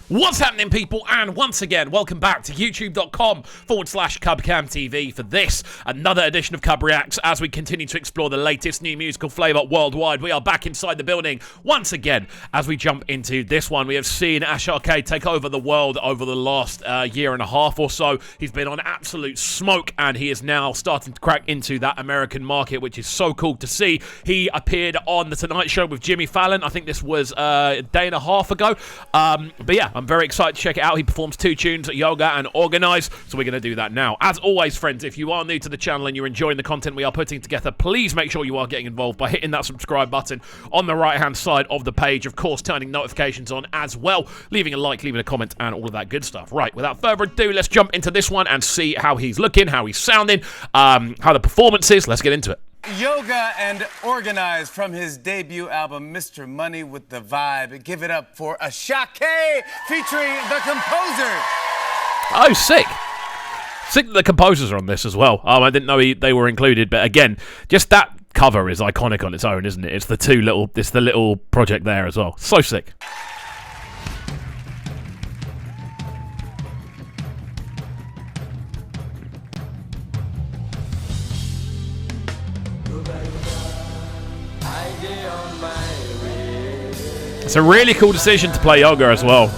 What's happening, people? And once again, welcome back to youtube.com/CubCamTV for this, another edition of Cub Reacts, as we continue to explore the latest new musical flavour worldwide. We are back inside the building once again as we jump into this one. We have seen Asake take over the world over the last year and a half or so. He's been on absolute smoke, and he is now starting to crack into that American market, which is so cool to see. He appeared on The Tonight Show with Jimmy Fallon. I think this was a day and a half ago. But yeah, I'm very excited to check it out. He performs 2 tunes, Yoga and Organise, so we're going to do that now. As always, friends, if you are new to the channel and you're enjoying the content we are putting together, please make sure you are getting involved by hitting that subscribe button on the right-hand side of the page. Of course, turning notifications on as well, leaving a like, leaving a comment, and all of that good stuff. Right, without further ado, let's jump into this one and see how he's looking, how he's sounding, how the performance is. Let's get into it. Yoga and Organize from his debut album, Mr. Money with the Vibe. Give it up for Asake featuring the composer. Oh, sick. Sick that the composers are on this as well. I didn't know they were included, but again, just that cover is iconic on its own, isn't it? It's the little project there as well. So sick. It's a really cool decision to play Yoga as well.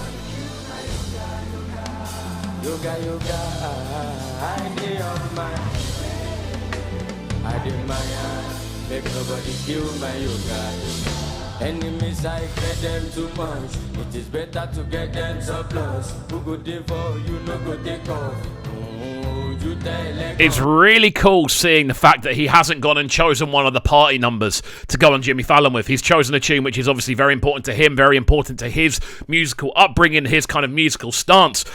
Enemies, I get them too much. It is better to get them surplus. Who go devour, you no go take off. It's really cool seeing the fact that he hasn't gone and chosen one of the party numbers to go on Jimmy Fallon with. He's chosen a tune which is obviously very important to him, very important to his musical upbringing, his kind of musical stance.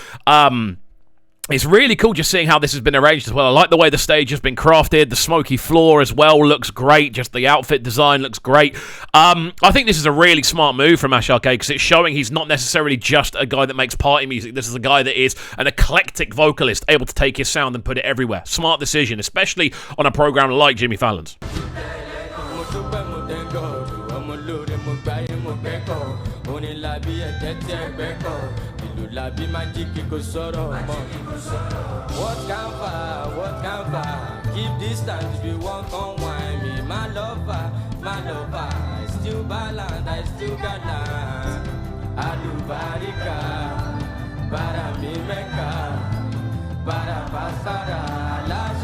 It's really cool just seeing how this has been arranged as well. I like the way the stage has been crafted. The smoky floor as well looks great. Just the outfit design looks great. I think this is a really smart move from Asake because it's showing he's not necessarily just a guy that makes party music. This is a guy that is an eclectic vocalist, able to take his sound and put it everywhere. Smart decision, especially on a program like Jimmy Fallon's. What can keep distance, we won't come wine me. My lover, I still balance, I still gallant. Alubarika, para mi meka, para pasara.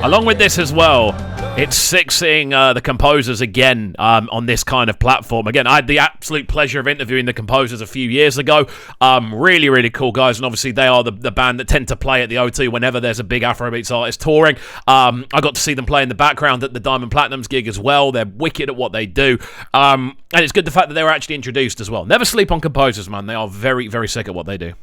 Along with this as well, it's sick seeing the composers again on this kind of platform. Again, I had the absolute pleasure of interviewing the composers a few years ago. Really, really cool guys, and obviously they are the band that tend to play at the O2 whenever there's a big Afrobeats artist touring. I got to see them play in the background at the Diamond Platinum's gig as well. They're wicked at what they do. And it's good the fact that they were actually introduced as well. Never sleep on composers, man. They are very, very sick at what they do.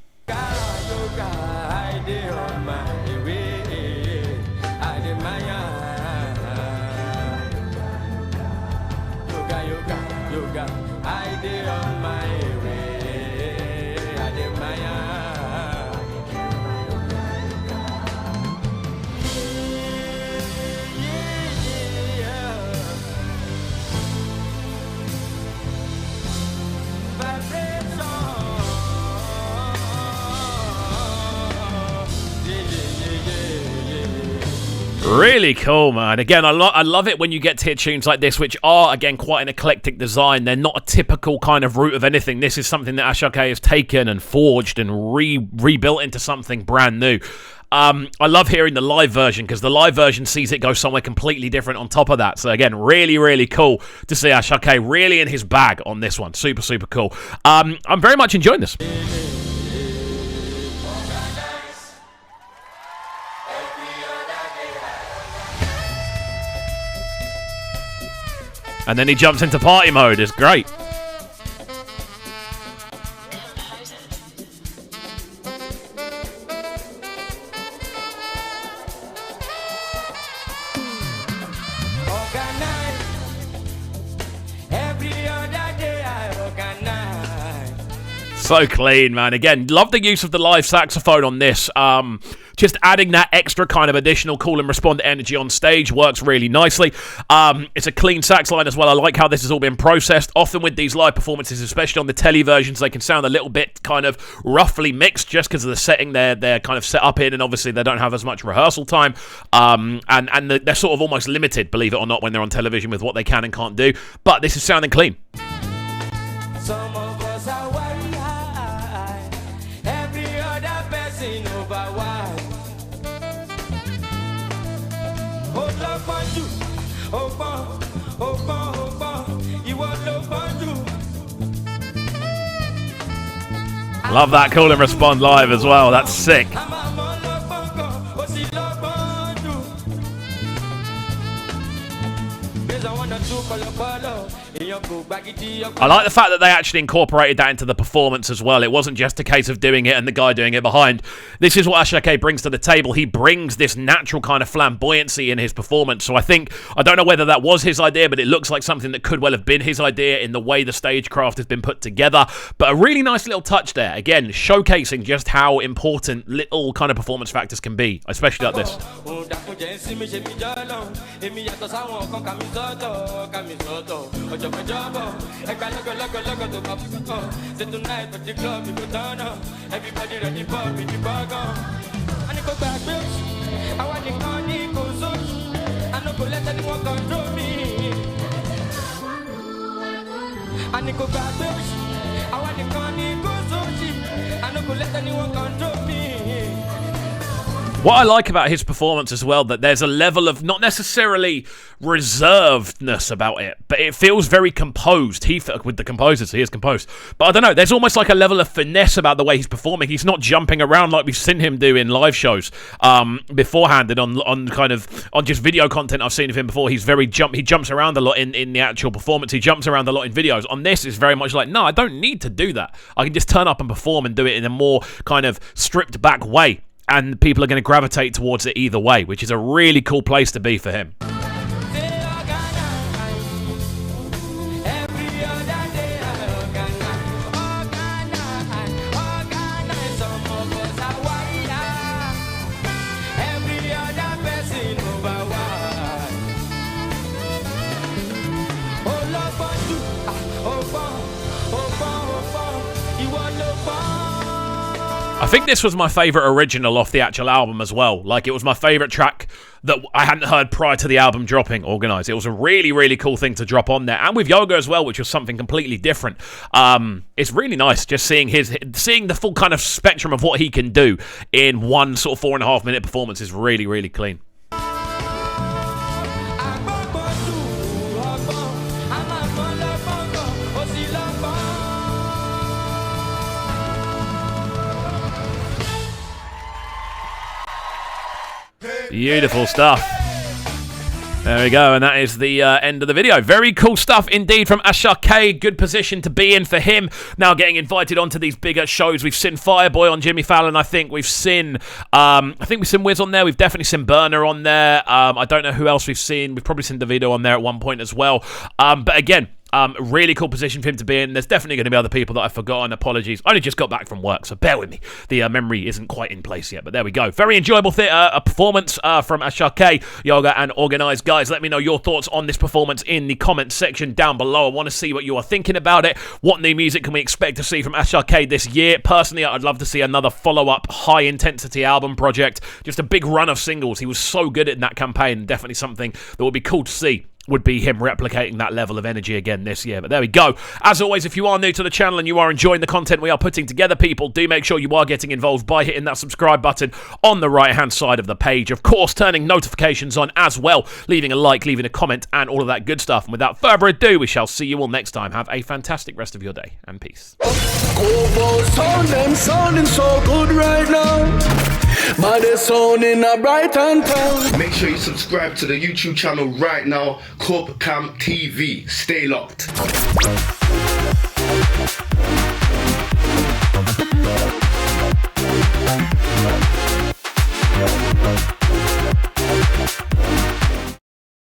Really cool, man. Again, I love it when you get to hear tunes like this, which are, again, quite an eclectic design. They're not a typical kind of root of anything. This is something that Asake has taken and forged and rebuilt into something brand new. I love hearing the live version because the live version sees it go somewhere completely different on top of that. So again, really, really cool to see Asake really in his bag on this one. Super, super cool. I'm very much enjoying this. And then he jumps into party mode. It's great. So clean, man. Again, love the use of the live saxophone on this. Just adding that extra kind of additional cool and respond energy on stage works really nicely. It's a clean sax line as well. I like how this has all been processed. Often with these live performances, especially on the telly versions, they can sound a little bit kind of roughly mixed just because of the setting they're kind of set up in, and obviously they don't have as much rehearsal time. And they're sort of almost limited, believe it or not, when they're on television with what they can and can't do. But this is sounding clean. Some of us are way high, every other person over wide. Hold up on you, you hold up on you. Love that cool and respond live as well. That's sick. I like the fact that they actually incorporated that into the performance as well. It wasn't just a case of doing it and the guy doing it behind. This is what Asake brings to the table. He brings this natural kind of flamboyancy in his performance. So I don't know whether that was his idea, but it looks like something that could well have been his idea in the way the stagecraft has been put together. But a really nice little touch there. Again, showcasing just how important little kind of performance factors can be, especially like this. What I like about his performance as well, that there's a level of not necessarily reservedness about it, but it feels very composed. With the composers, he is composed. But I don't know, there's almost like a level of finesse about the way he's performing. He's not jumping around like we've seen him do in live shows beforehand, and on just video content I've seen of him before. He jumps around a lot in the actual performance. He jumps around a lot in videos. On this, it's very much like, no, I don't need to do that. I can just turn up and perform and do it in a more kind of stripped back way. And people are going to gravitate towards it either way, which is a really cool place to be for him. I think this was my favourite original off the actual album as well. Like, it was my favourite track that I hadn't heard prior to the album dropping, Organise. It was a really, really cool thing to drop on there. And with Yoga as well, which was something completely different. It's really nice just seeing the full kind of spectrum of what he can do in one sort of 4.5 minute performance is really, really clean. Beautiful stuff. There we go, and that is the end of the video. Very cool stuff indeed from Asake. Good position to be in for him. Now getting invited onto these bigger shows. We've seen Fireboy on Jimmy Fallon, I think. We've seen Wiz on there. We've definitely seen Burner on there. I don't know who else we've seen. We've probably seen Davido on there at one point as well. But again, really cool position for him to be in. There's definitely going to be other people that I've forgotten. Apologies. I only just got back from work, so bear with me. The memory isn't quite in place yet, but there we go. Very enjoyable performance from Asake, Yoga, and Organise. Guys, let me know your thoughts on this performance in the comments section down below. I want to see what you are thinking about it. What new music can we expect to see from Asake this year? Personally, I'd love to see another follow-up, high-intensity album project. Just a big run of singles. He was so good in that campaign. Definitely something that would be cool to see. Would be him replicating that level of energy again this year. But there we go. As always, if you are new to the channel and you are enjoying the content we are putting together, people, do make sure you are getting involved by hitting that subscribe button on the right-hand side of the page. Of course, turning notifications on as well, leaving a like, leaving a comment, and all of that good stuff. And without further ado, we shall see you all next time. Have a fantastic rest of your day, and peace. Sounding so good right now. But they're sounding a Brighton town. Make sure you subscribe to the YouTube channel right now, CUBREACTS TV. Stay locked.